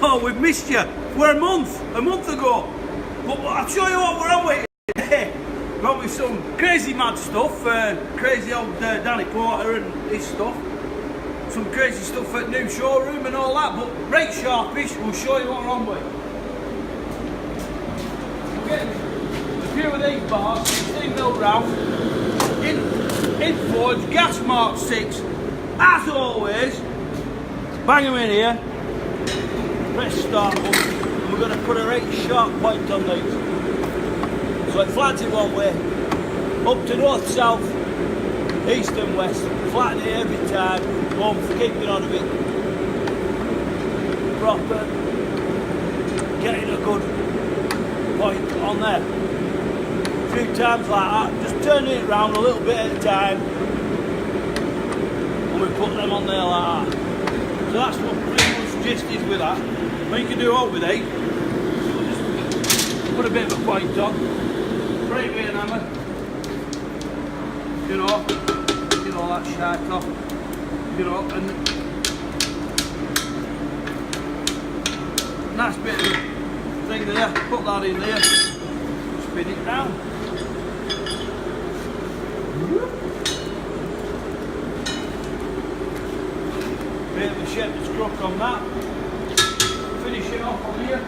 Oh, we've missed you. We're a month ago. But I'll show you what we're on with. Got me some crazy mad stuff, crazy old Danny Porter and his stuff. Some crazy stuff at new showroom and all that, but right sharpish. We'll show you what we're on with. We're getting a few of these bars, 16mm round, in forge, gas mark 6, as always. Bang them in here. Press start button, and we're going to put a right sharp point on these. So it flattens it one way, up to north, south, east and west. Flatten it every time, once, keeping on a bit proper, getting a good point on there. A few times like that, just turning it around a little bit at a time, and we put them on there like that. So that's what pretty much gist is with that. What you can do all with it, just put a bit of a point on, break with an hammer, you know, get all that shite off, you know, and nice bit of thing there, put that in there, spin it round. Bit of a shepherd's crook on that. Finish it off on here.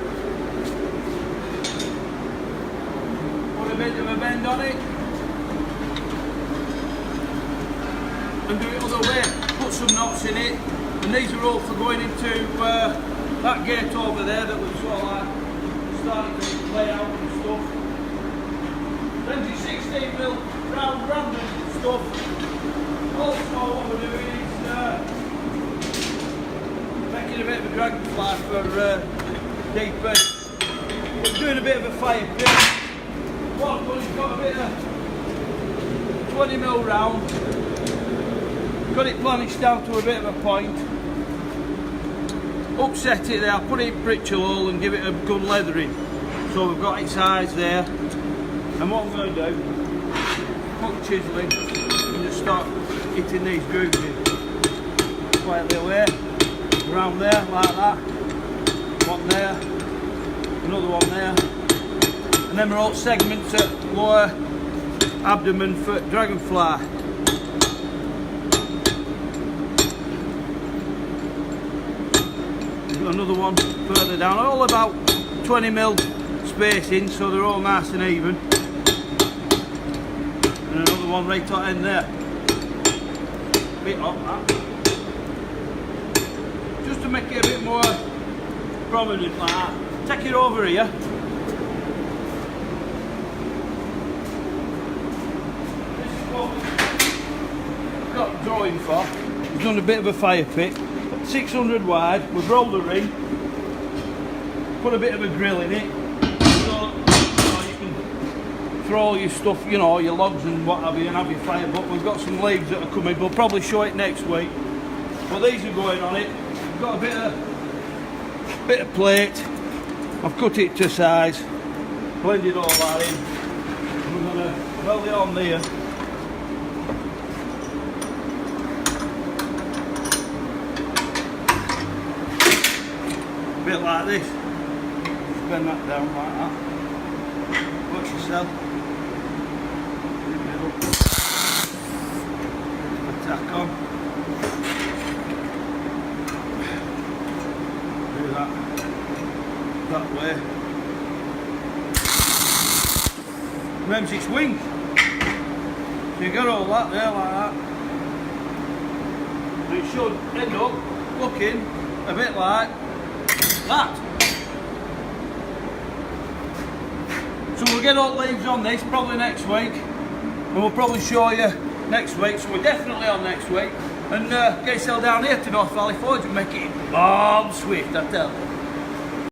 Put a bit of a bend on it. And do it other way. Put some knots in it. And these are all for going into that gate over there that was sort of like starting to play out and stuff. Then the 16mm round random stuff. Also what we're doing is making a bit of a Dragonfly for deeper. We're doing a bit of a fire pit. What I've done is got a bit of 20mm round. Got it planished down to a bit of a point. Upset it there, put it in Pritchell hole and give it a good leathering. So we've got its eyes there. And what I'm going to do, put chiseling and just start hitting these grooves in. Quietly away. Around there, like that. One there, another one there. And then we're all segments at lower abdomen for Dragonfly. Another one further down, all about 20mm spacing, so they're all nice and even. And another one right at end there. Bit up that. Just to make it a bit more prominent like that. Take it over here. This is what we've got drawing for. We've done a bit of a fire pit. 600 wide, we've rolled a ring, put a bit of a grill in it, so you can throw all your stuff, you know, your logs and what have you, and have your fire. But we've got some leaves that are coming, we'll probably show it next week. But these are going on it. We've got a bit of plate, I've cut it to size, blended all that in, and we're going to weld it on there. Bit like this, bend that down like that, watch yourself, attack on, do that way, remember its wing, so you got all that there like that, and it should end up looking a bit like that. So we'll get all the leaves on this probably next week, and we'll probably show you next week. So we're definitely on next week, and get yourself down here to North Valley Forge and make it bomb swift, I tell you.